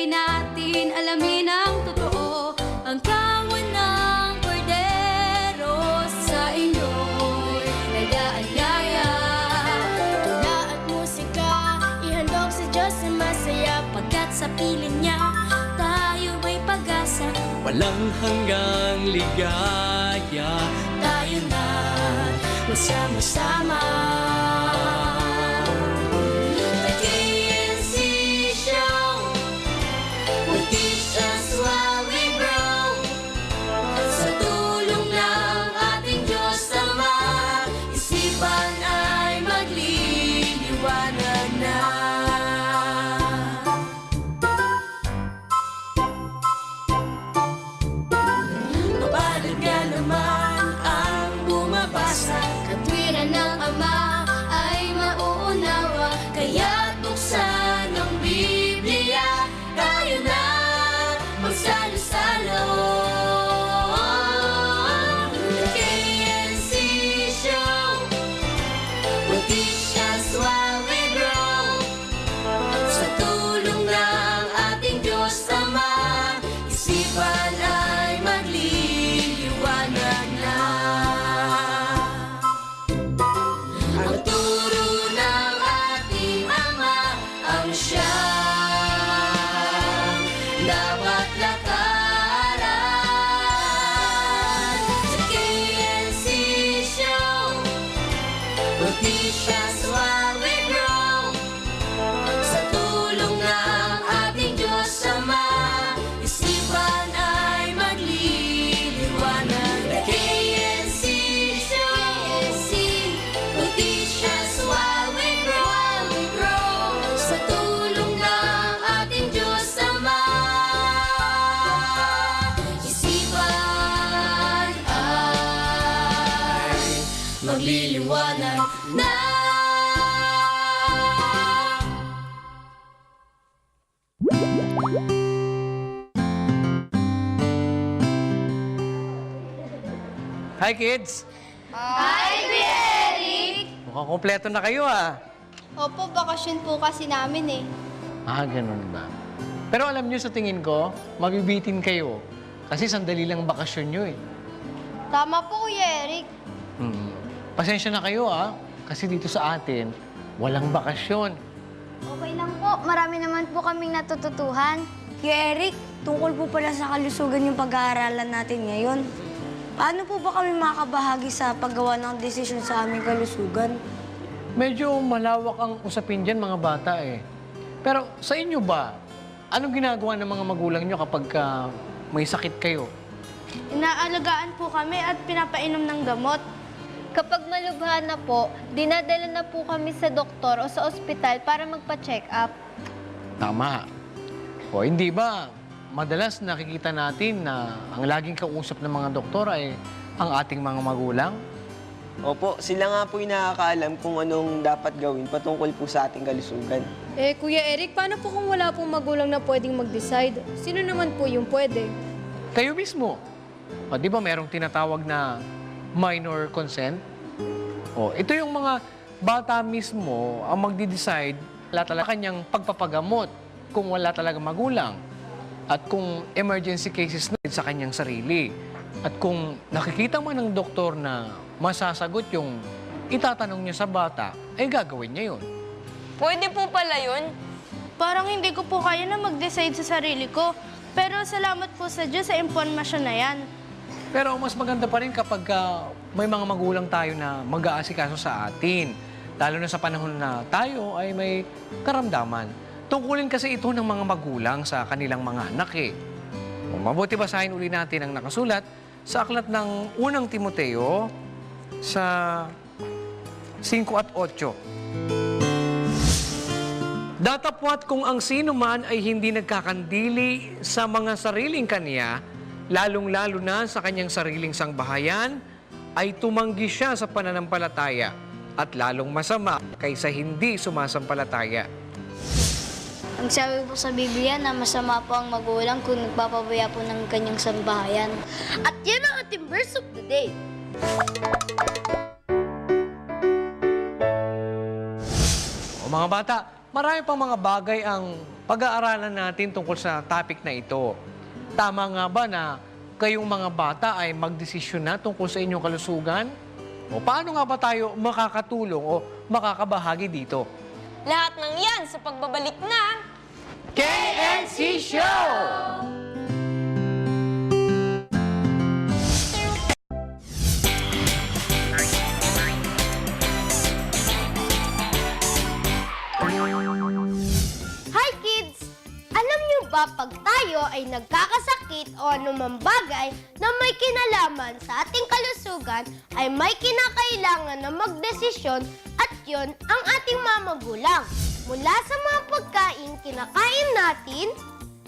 di natin alamin ang totoo. Ang kawan ng kordero sa inyo'y nag-aanyaya. Tula at musika, ihandog sa Diyos na masaya, pagkat sa piling niya tayo may pag-asa. Walang hanggang ligaya, Tayo na magsama-sama. The KNC Show will teach us while we grow. Sa tulong ng ating Diyos Ama, isipan ay magliliwanag na. Mapalad nga naman ang bumabasa, katwiran ng Ama ay mauunawa. Kaya buksan ang Biblia, tayo na magsalo-salo. The KNC Show will teach us while we grow. Sa tulong ng ating Diyos Ama, isipan ay magliliwanag na. Ang turo ng ating Ama ang siyang dapat lakaran. Sa KNC Show will teach us while we grow. Sa tulong ng ating Diyos Ama, isipan ay magliliwanag. The KNC Show will teach us while we grow. Sa tulong ng ating Diyos Ama, isipan ay magliliwanag na. Hi kids! Hi, Kuya Eric! Mukhang kompleto na kayo ah. Opo, bakasyon po kasi namin eh. Ah, ganun ba? Pero alam nyo sa tingin ko, mabibitin kayo. Kasi sandali lang bakasyon nyo eh. Tama po, Kuya Eric. Pasensya na kayo ah. Kasi dito sa atin, walang bakasyon. Okay lang po, marami naman po kaming natututuhan. Kuya Eric, tungkol po pala sa kalusugan yung pag-aaralan natin ngayon. Paano po ba kami makakabahagi sa paggawa ng desisyon sa aming kalusugan? Medyo malawak ang usapin dyan mga bata eh. Pero sa inyo ba, anong ginagawa ng mga magulang nyo kapag may sakit kayo? Inaalagaan po kami at pinapainom ng gamot. Kapag malubha na po, dinadala na po kami sa doktor o sa ospital para magpa-check up. Tama. O hindi ba, madalas nakikita natin na ang laging kausap ng mga doktor ay ang ating mga magulang? Opo, sila nga po yung nakakaalam kung anong dapat gawin patungkol po sa ating kalusugan. Eh, Kuya Eric, paano po kung wala pong magulang na pwedeng mag-decide? Sino naman po yung pwede? Kayo mismo. O, di ba merong tinatawag na minor consent? O, ito yung mga bata mismo ang magdi-decide wala talaga kanyang pagpapagamot kung wala talaga magulang. At kung emergency cases na sa kanyang sarili. At kung nakikita man ng doktor na masasagot yung itatanong niya sa bata, ay gagawin niya yun. Pwede po pala yun. Parang hindi ko po kaya na mag-decide sa sarili ko. Pero salamat po sa Diyos sa impormasyon na yan. Pero mas maganda pa rin kapag may mga magulang tayo na mag-aasikaso sa atin. Lalo na sa panahon na tayo ay may karamdaman. Tungkulin kasi ito ng mga magulang sa kanilang mga anak eh. Mabuti basahin uli natin ang nakasulat sa aklat ng unang Timoteo sa 5 at 8. Datapwat kung ang sino man ay hindi nagkakandili sa mga sariling kaniya, lalong-lalo na sa kanyang sariling sangbahayan, ay tumanggi siya sa pananampalataya at lalong masama kaysa hindi sumasampalataya. Ang sabi po sa Biblia na masama po ang magulang kung nagpapabaya po ng kanyang sambahayan. At yan ang ating verse of the day. O mga bata, marami pang mga bagay ang pag-aaralan natin tungkol sa topic na ito. Tama nga ba na kayong mga bata ay magdesisyon na tungkol sa inyong kalusugan? O paano nga ba tayo makakatulong o makakabahagi dito? Lahat ng yan sa pagbabalik ng KNC Show! Hi kids! Alam niyo ba pag tayo ay nagkakasakit o anumang bagay na may kinalaman sa ating kalusugan ay may kinakailangan na magdesisyon at yon ang ating mga magulang. Mula sa mga pagkain kinakain natin,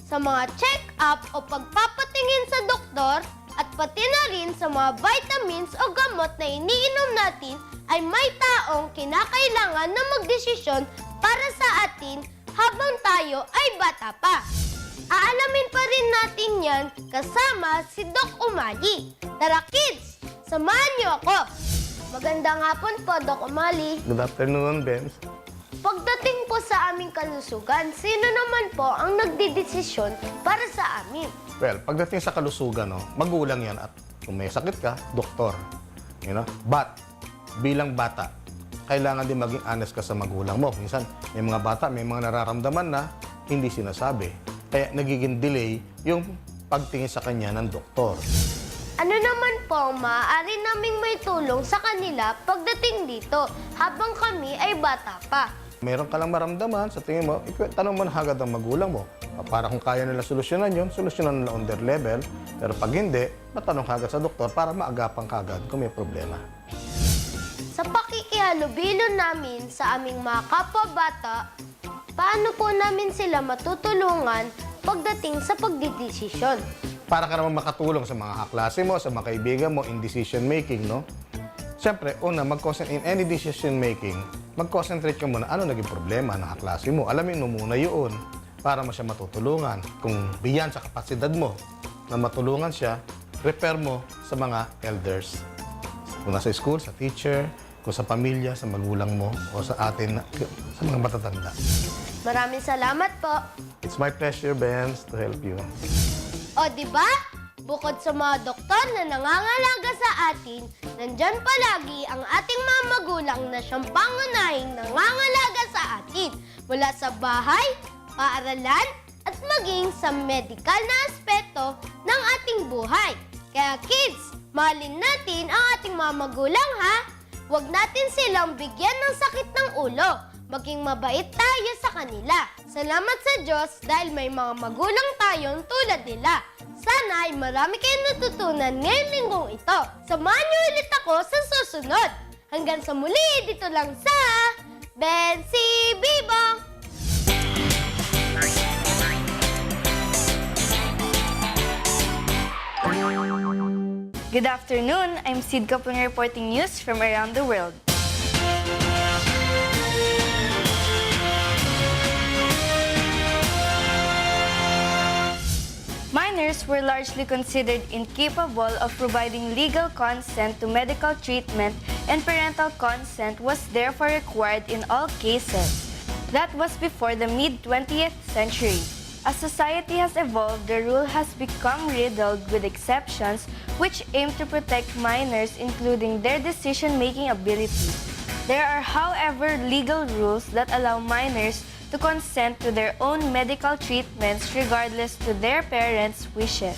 sa mga check-up o pagpapatingin sa doktor, at pati na rin sa mga vitamins o gamot na iniinom natin ay may taong kinakailangan na magdesisyon para sa atin habang tayo ay bata pa. Aalamin pa rin natin yan kasama si Doc Umali. Tara kids, samahan niyo ako. Magandang hapon po, Doc Umali. Good afternoon, Benz. Pagdating po sa aming kalusugan, sino naman po ang nagdidesisyon para sa amin? Well, pagdating sa kalusugan, no, magulang yan at kung may sakit ka, doktor. You know? But, bilang bata, kailangan din maging honest ka sa magulang mo. Minsan, may mga bata, may mga nararamdaman na hindi sinasabi. Kaya nagiging delay yung pagtingin sa kanya ng doktor. Ano naman po ang maaari naming may tulong sa kanila pagdating dito habang kami ay bata pa? Meron ka lang maramdaman, sa tingin mo, tanong mo na agad ang magulang mo. Para kung kaya nila solusyonan yun, solusyonan nila on their level. Pero pag hindi, matanong ka agad sa doktor para maagapan ka agad kung may problema. Sa pakikihalubilo namin sa aming mga kapwa-bata, paano po namin sila matutulungan pagdating sa pagdidesisyon? Para ka naman makatulong sa mga kaklase mo, sa mga kaibigan mo in decision making, no? Siyempre, una, in any decision making, mag-concentrate ka muna ano naging problema ng kaklase mo. Alamin mo muna yun para mo siya matutulungan. Kung beyond sa kapasidad mo na matulungan siya, refer mo sa mga elders. Kung nasa school, sa teacher, kung sa pamilya, sa magulang mo, o sa atin, sa mga matatanda. Maraming salamat po. It's my pleasure, Benz, to help you. O di ba? Bukod sa mga doktor na nangangalaga sa atin, nandyan palagi ang ating mga magulang na siyang pangunahing nangangalaga sa atin mula sa bahay, paaralan, at maging sa medikal na aspeto ng ating buhay. Kaya kids, mahalin natin ang ating mga magulang ha! Huwag natin silang bigyan ng sakit ng ulo. Maging mabait tayo sa kanila. Salamat sa Diyos dahil may mga magulang tayong tulad nila. Sana ay marami kayong natutunan ngayong linggong ito. Samahan niyo ulit ako sa susunod. Hanggang sa muli, dito lang sa Bensi Bibong! Good afternoon. I'm Sid Kapung reporting news from around the world. Minors were largely considered incapable of providing legal consent to medical treatment, and parental consent was therefore required in all cases. That was before the mid-20th century. As society has evolved, the rule has become riddled with exceptions which aim to protect minors, including their decision-making ability. There are, however, legal rules that allow minors to consent to their own medical treatments regardless to their parents' wishes.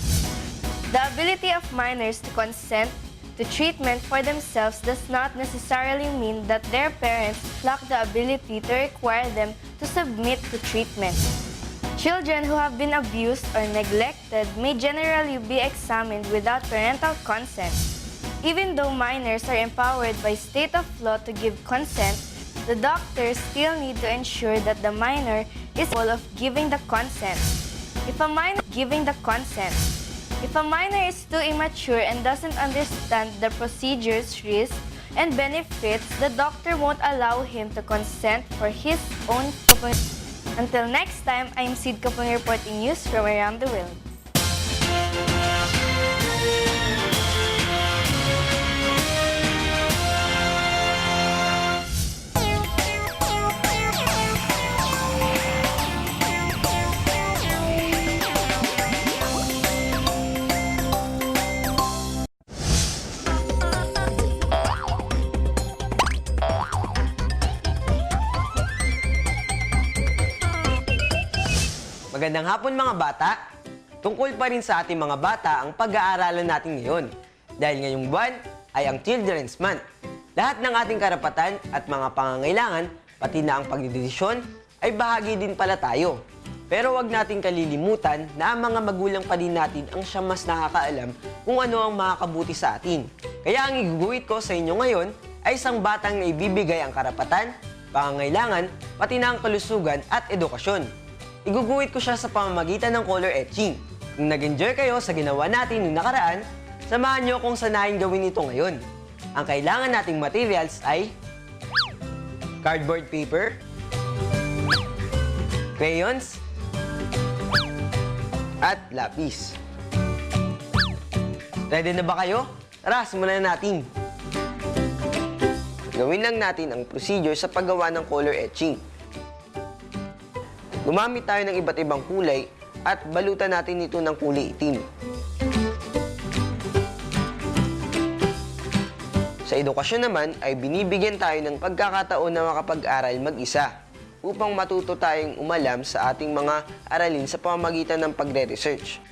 The ability of minors to consent to treatment for themselves does not necessarily mean that their parents lack the ability to require them to submit to treatment. Children who have been abused or neglected may generally be examined without parental consent. Even though minors are empowered by state of law to give consent, the doctors still need to ensure that the minor is capable of giving the consent. If a minor is too immature and doesn't understand the procedure's risks and benefits, the doctor won't allow him to consent for his own purpose. Until next time, I'm Sid Kapung reporting news from around the world. Magandang hapon mga bata! Tungkol pa rin sa ating mga bata ang pag-aaralan natin ngayon. Dahil ngayong buwan ay ang Children's Month. Lahat ng ating karapatan at mga pangangailangan, pati na ang pagdedesisyon, ay bahagi din pala tayo. Pero wag nating kalilimutan na ang mga magulang pa din natin ang siyang mas nakakaalam kung ano ang makakabuti sa atin. Kaya ang iguguhit ko sa inyo ngayon ay isang batang na ibibigay ang karapatan, pangangailangan, pati na ang kalusugan at edukasyon. Iguguhit ko siya sa pamamagitan ng color etching. Kung nag-enjoy kayo sa ginawa natin noong nakaraan, samahan niyo kung sanayin gawin ito ngayon. Ang kailangan nating materials ay cardboard paper, crayons, at lapis. Ready na ba kayo? Tara, simulan na natin. Gawin lang natin ang procedure sa paggawa ng color etching. Gumamit tayo ng iba't ibang kulay at balutan natin ito ng kulay itim. Sa edukasyon naman ay binibigyan tayo ng pagkakataon na makapag-aral mag-isa upang matuto tayong umalam sa ating mga aralin sa pamamagitan ng pagre-research.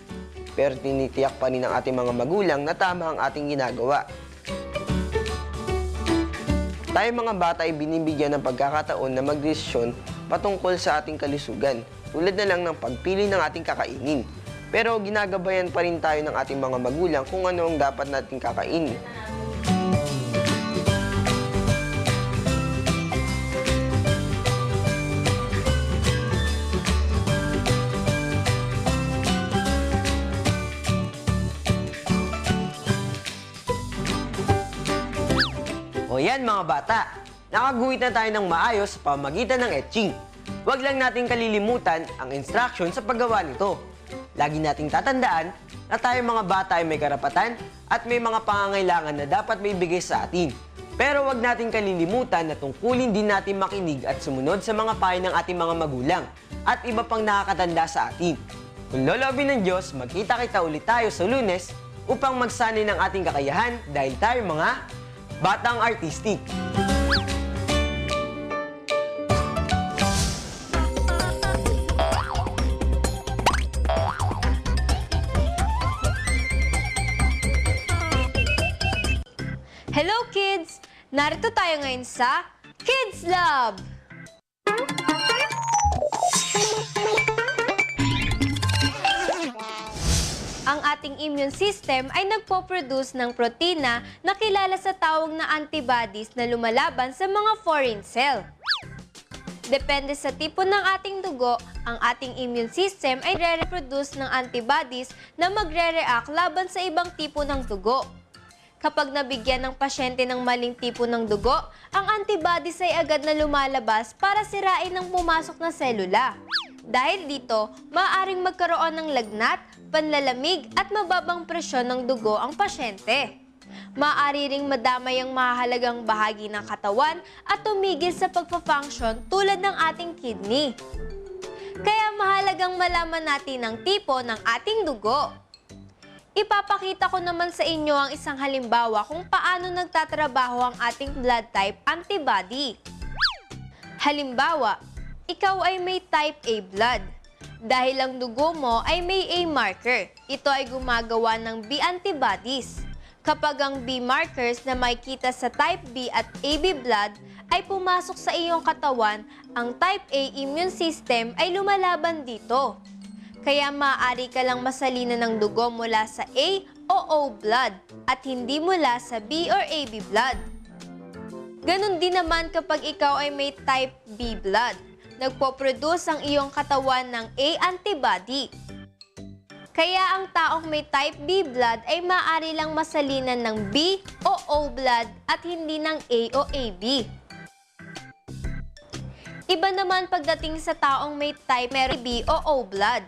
Pero tinitiyak pa rin ng ating mga magulang na tama ang ating ginagawa. Tayo mga bata ay binibigyan ng pagkakataon na magdesisyon patungkol sa ating kalusugan, tulad na lang ng pagpili ng ating kakainin. Pero ginagabayan pa rin tayo ng ating mga magulang kung ano ang dapat nating kakainin. O yan mga bata, nakaguhit na tayo ng maayos sa pamamagitan ng etching. Huwag lang natin kalilimutan ang instruction sa paggawa nito. Lagi nating tatandaan na tayo mga bata ay may karapatan at may mga pangangailangan na dapat may bigay sa atin. Pero huwag nating kalilimutan na tungkulin din natin makinig at sumunod sa mga payo ng ating mga magulang at iba pang nakakatanda sa atin. Kung loloobin ng Diyos, magkita-kita ulit tayo sa Lunes upang magsanay ng ating kakayahan dahil tayo mga batang artistic. Hello kids! Narito tayo ngayon sa Kids Lab! Ang ating immune system ay nagpo-produce ng protina na kilala sa tawag na antibodies na lumalaban sa mga foreign cell. Depende sa tipo ng ating dugo, ang ating immune system ay re-reproduce ng antibodies na magre-react laban sa ibang tipo ng dugo. Kapag nabigyan ng pasyente ng maling tipo ng dugo, ang antibodies ay agad na lumalabas para sirain ang pumasok na selula. Dahil dito, maaaring magkaroon ng lagnat, panlalamig at mababang presyon ng dugo ang pasyente. Maaari ring madamay ang mahalagang bahagi ng katawan at tumigil sa pagpa-function tulad ng ating kidney. Kaya mahalagang malaman natin ang tipo ng ating dugo. Ipapakita ko naman sa inyo ang isang halimbawa kung paano nagtatrabaho ang ating blood type antibody. Halimbawa, ikaw ay may type A blood. Dahil ang dugo mo ay may A marker, ito ay gumagawa ng B antibodies. Kapag ang B markers na makikita sa type B at AB blood ay pumasok sa iyong katawan, ang type A immune system ay lumalaban dito. Kaya maaari ka lang masalina ng dugo mula sa A o O blood at hindi mula sa B or AB blood. Ganon din naman kapag ikaw ay may type B blood. Nagpo-produce ang iyong katawan ng A antibody. Kaya ang taong may type B blood ay maaari lang masalinan ng B o O blood at hindi ng A o AB. Iba naman pagdating sa taong may type B o O blood.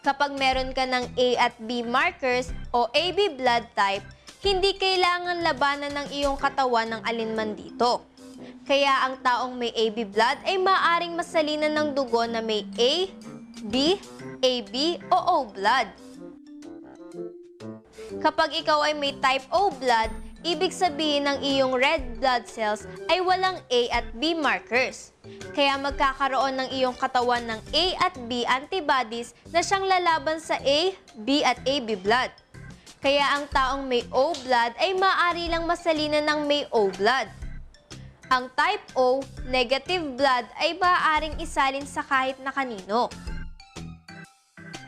Kapag meron ka ng A at B markers o AB blood type, hindi kailangan labanan ng iyong katawan ng alinman dito. Kaya ang taong may AB blood ay maaaring masalinan ng dugo na may A, B, AB o O blood. Kapag ikaw ay may type O blood, ibig sabihin ng iyong red blood cells ay walang A at B markers. Kaya magkakaroon ng iyong katawan ng A at B antibodies na siyang lalaban sa A, B at AB blood. Kaya ang taong may O blood ay maaari lang masalinan ng may O blood. Ang type O, negative blood, ay maaaring isalin sa kahit na kanino.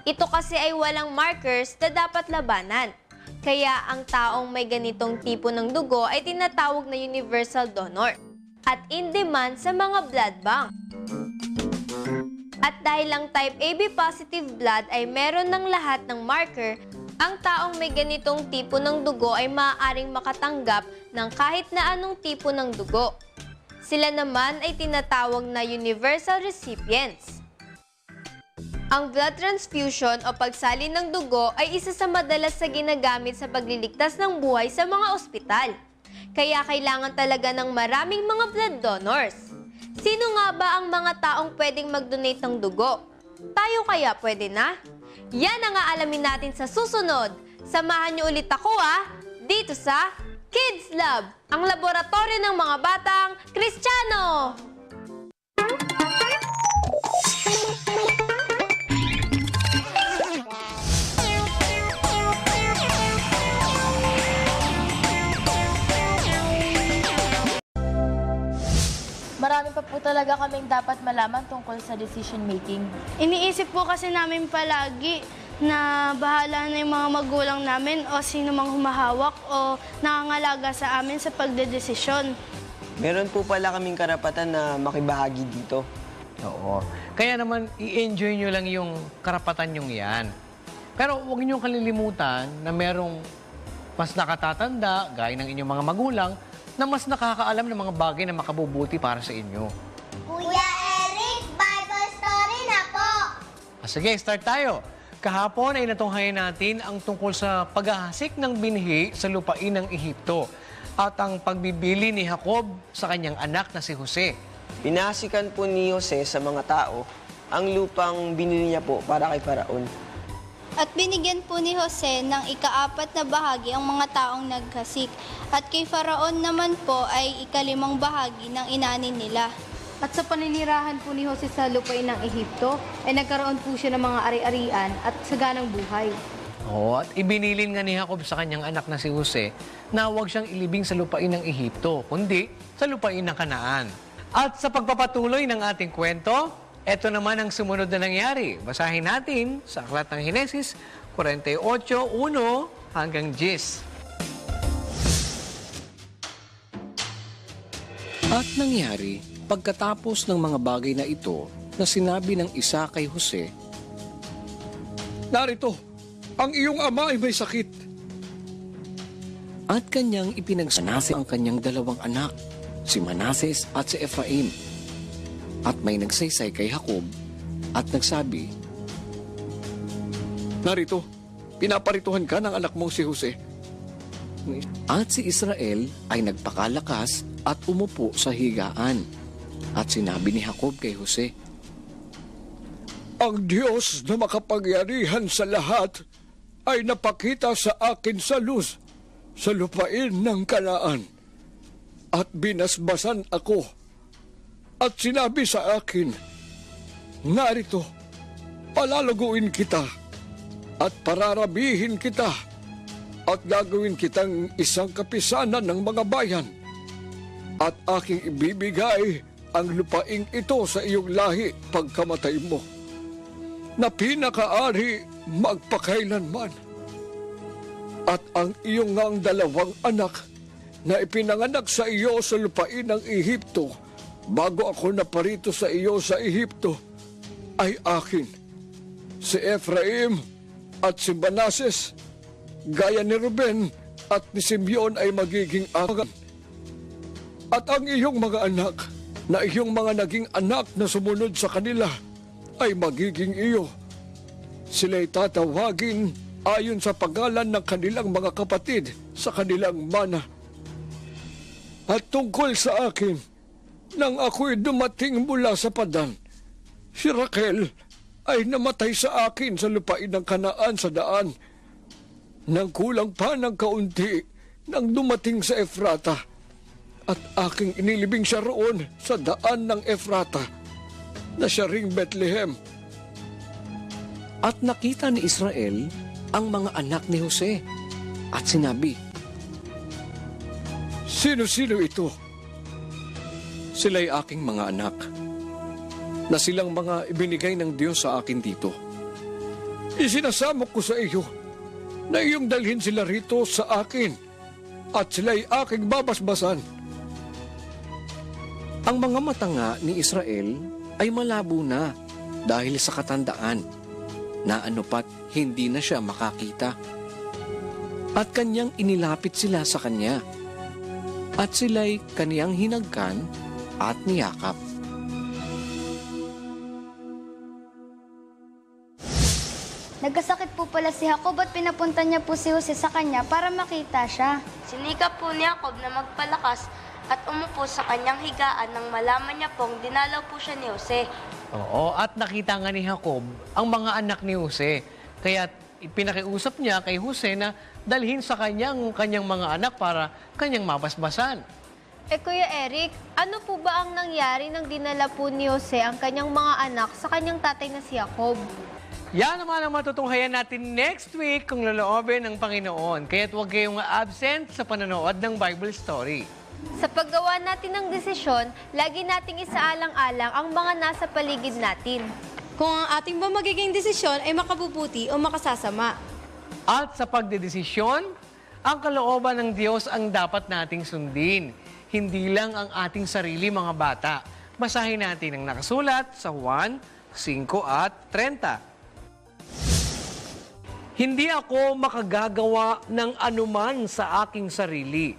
Ito kasi ay walang markers na dapat labanan. Kaya ang taong may ganitong tipo ng dugo ay tinatawag na universal donor at in demand sa mga blood bank. At dahil ang type AB positive blood ay meron ng lahat ng marker, ang taong may ganitong tipo ng dugo ay maaaring makatanggap ng kahit na anong tipo ng dugo. Sila naman ay tinatawag na universal recipients. Ang blood transfusion o pagsalin ng dugo ay isa sa madalas na ginagamit sa pagliligtas ng buhay sa mga ospital. Kaya kailangan talaga ng maraming mga blood donors. Sino nga ba ang mga taong pwedeng mag-donate ng dugo? Tayo kaya pwede na? Yan ang aalamin natin sa susunod. Samahan niyo ulit ako dito sa Kids Lab, ang laboratorio ng mga batang Kristiyano! Marami pa po talaga kaming dapat malaman tungkol sa decision making. Iniisip po kasi namin palagi na bahala na yung mga magulang namin o sino mang humahawak o nangangalaga sa amin sa pagdedesisyon. Meron po pala kaming karapatan na makibahagi dito. Oo. Kaya naman, i-enjoy nyo lang yung karapatan nyong yan. Pero huwag nyo kalilimutan na merong mas nakatatanda, gaya ng inyong mga magulang, na mas nakakaalam ng mga bagay na makabubuti para sa inyo. Kuya Eric, Bible story na po! Sige, start tayo. Kahapon ay natunghayan natin ang tungkol sa paghahasik ng binhi sa lupain ng Ehipto at ang pagbibili ni Jacob sa kanyang anak na si Jose. Pinasikan po ni Jose sa mga tao ang lupang binili niya po para kay Faraon. At binigyan po ni Jose ng ika-4 na bahagi ang mga taong naghasik. At kay Faraon naman po ay ika-5 bahagi ng inanin nila. At sa paninirahan po ni Jose sa lupain ng Ehipto, ay nagkaroon po siya ng mga ari-arian at saganang buhay. Oo, at ibinilin nga ni Jacob sa kanyang anak na si Jose na huwag siyang ilibing sa lupain ng Ehipto, kundi sa lupain ng Kanaan. At sa pagpapatuloy ng ating kwento, ito naman ang sumunod na nangyari. Basahin natin sa Aklat ng Henesis 48:1 hanggang 10. At nangyari, pagkatapos ng mga bagay na ito, na sinabi ng isa kay Jose, "Narito, ang iyong ama ay may sakit." at kanyang ipinagsanasi ang kanyang 2 anak, si Manases at si Ephraim. At may nagsaysay kay Jacob at nagsabi, "Narito, pinaparituhan ka ng anak mong si Jose." At si Israel ay nagpakalakas at umupo sa higaan. At sinabi ni Jacob kay Jose, "Ang Diyos na makapangyarihan sa lahat ay napakita sa akin sa luz sa lupain ng Kanaan at binasbasan ako at sinabi sa akin, 'Narito, palalaguin kita at pararabihin kita at gagawin kitang isang kapisanan ng mga bayan at aking ibibigay ang lupaing ito sa iyong lahi pagkamatay mo, na pinakaari magpakailanman. At ang iyong ngang 2 anak na ipinanganak sa iyo sa lupain ng Ehipto bago ako naparito sa iyo sa Ehipto ay akin. Si Ephraim at si Manases, gaya ni Ruben at ni Simeon ay magiging akin. At ang iyong mga anak na iyong mga naging anak na sumunod sa kanila ay magiging iyo. Sila'y tatawagin ayon sa pangalan ng kanilang mga kapatid sa kanilang mana. At tungkol sa akin, nang ako'y dumating mula sa Padan, si Raquel ay namatay sa akin sa lupain ng Kanaan sa daan. Nang kulang pa ng kaunti, nang dumating sa Efrata at aking inilibing siya roon sa daan ng Efrata na siya ring Bethlehem. At nakita ni Israel ang mga anak ni Jose at sinabi, Sino-sino ito? Sila'y aking mga anak na silang mga ibinigay ng Diyos sa akin dito. Isinasamok ko sa iyo na iyong dalhin sila rito sa akin at sila'y aking babasbasan. ang mga mata nga ni Israel ay malabo na dahil sa katandaan na anupat hindi na siya makakita. At kanyang inilapit sila sa kanya at sila'y kaniyang hinagkan at niyakap. Nagkasakit po pala si Jacob at pinapunta niya po si Jose sa kanya para makita siya. Sinikap po ni Jacob na magpalakas at umupo sa kanyang higaan nang malaman niya pong dinalaw po siya ni Jose. Oo, at nakita nga ni Jacob ang mga anak ni Jose. Kaya pinakiusap niya kay Jose na dalhin sa kanyang mga anak para kanyang mabasbasan. Kuya Eric, ano po ba ang nangyari nang dinala po ni Jose ang kanyang mga anak sa kanyang tatay na si Jacob? Yan naman ang matutunghayan natin next week kung loloobin ng Panginoon. Kaya't huwag kayong absent sa panonood ng Bible story. Sa paggawa natin ng desisyon, lagi nating isaalang-alang ang mga nasa paligid natin. Kung ang ating ba magiging desisyon ay makabubuti o makasasama. At sa pagdedesisyon, ang kalooban ng Diyos ang dapat nating sundin. Hindi lang ang ating sarili mga bata. Basahin natin ang nakasulat sa Juan 5 at 30. Hindi ako makagagawa ng anuman sa aking sarili.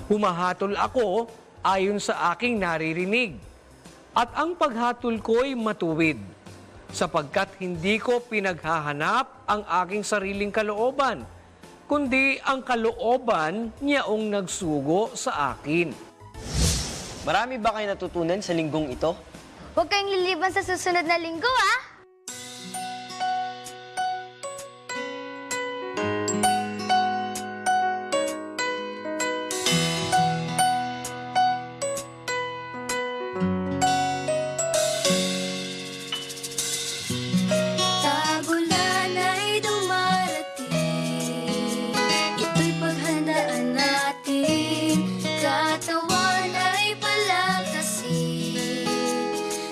Humahatol ako ayon sa aking naririnig. At ang paghatol ko'y matuwid, sapagkat hindi ko pinaghahanap ang aking sariling kalooban, kundi ang kalooban niyaong nagsugo sa akin. Marami ba kayo natutunan sa linggong ito? Huwag kayong liliban sa susunod na linggo, ah! Tagulan ay dumarating, ito'y paghandaan natin. Katawan ay palakasin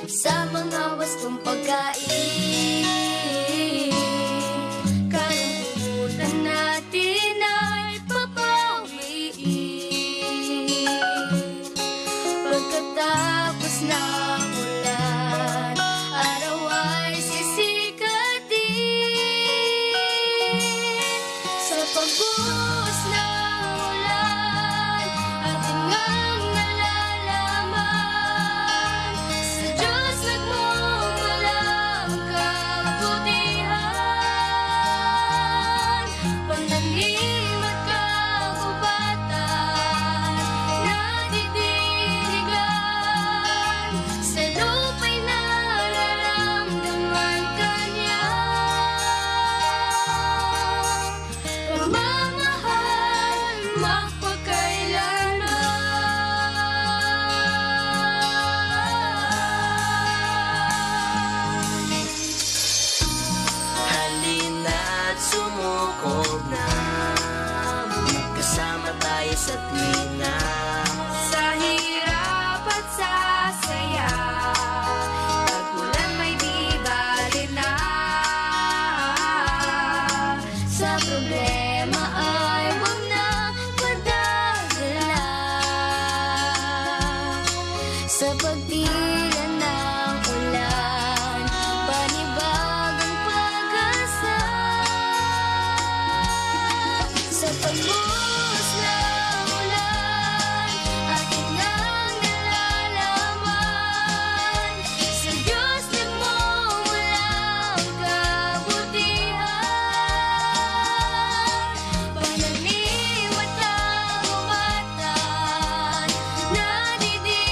sa mga wastong pagkain. Kalungkutan natin ay papawiin. Pagkatapos ng ulan, araw ay sisikatin. Sa pagbuhos ng ulan, ating ngang nalalaman, sa Diyos nagmumula ang kabutihan. Pananim at kagubatan, nadidiligan, sa lupa'y nararamdaman kanya. Pagmamahal, magpakailanman. Halina't sumukog na, magkasama tayo sa tuwina. Sa hirap at sa saya, pag-ulan may di bali na. Sa problema ay huwag na padadala. Sa pagtila ng ulan, panibagang pag-asa. Sa pagbuhos ng ulan, ating ngang nalalaman, sa Diyos nagmumula ang kabutihan. Pananim at kagubatan, nadidiligan,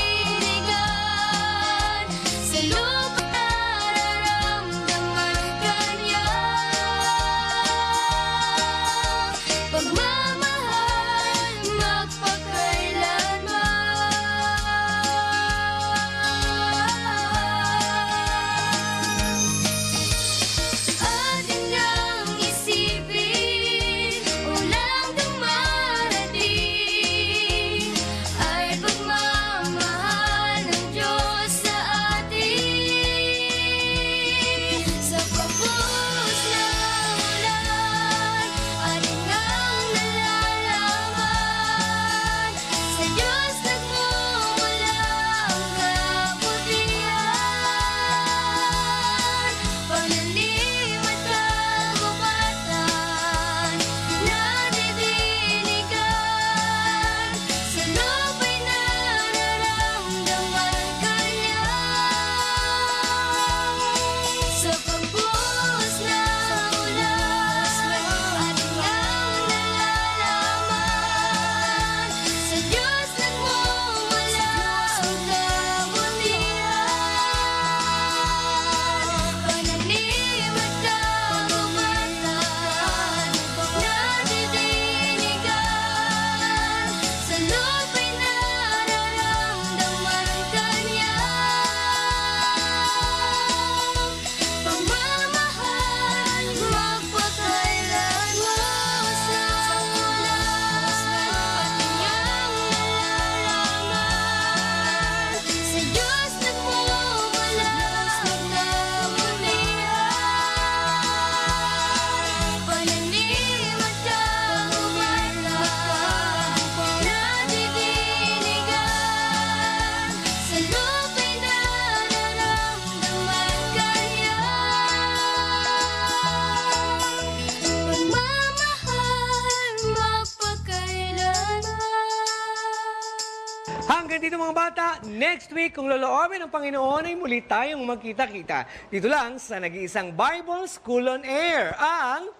dito mga bata, next week kung loloobin ng Panginoon ay muli tayong magkita-kita. Dito lang sa nag-iisang Bible School on Air, ang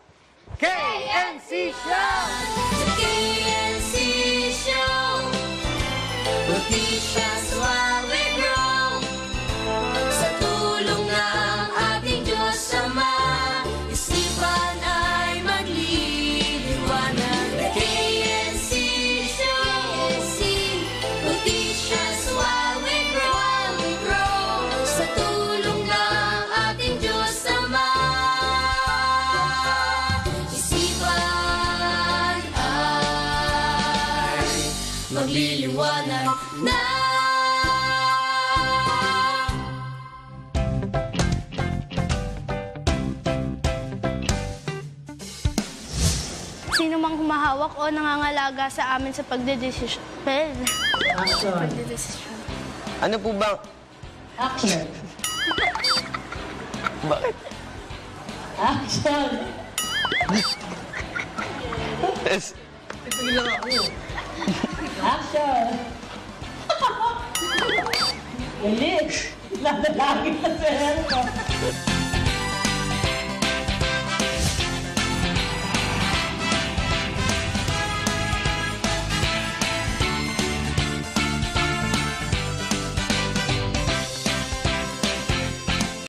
KNC Show! The KNC Show will teach us while we grow. Sa tulong ng ating Diyos Ama, isipan ay magliliwanag. The KNC Show will teach us while we grow. Sa tulong ng ating Diyos Ama, isipan ay magliliwanag na. Sino mang humahawak o nangangalaga sa amin sa pagdedesisyon. Ano po bang... Action! Bakit? Action! Yes. Action! Ulit! Lalagin na sa ko.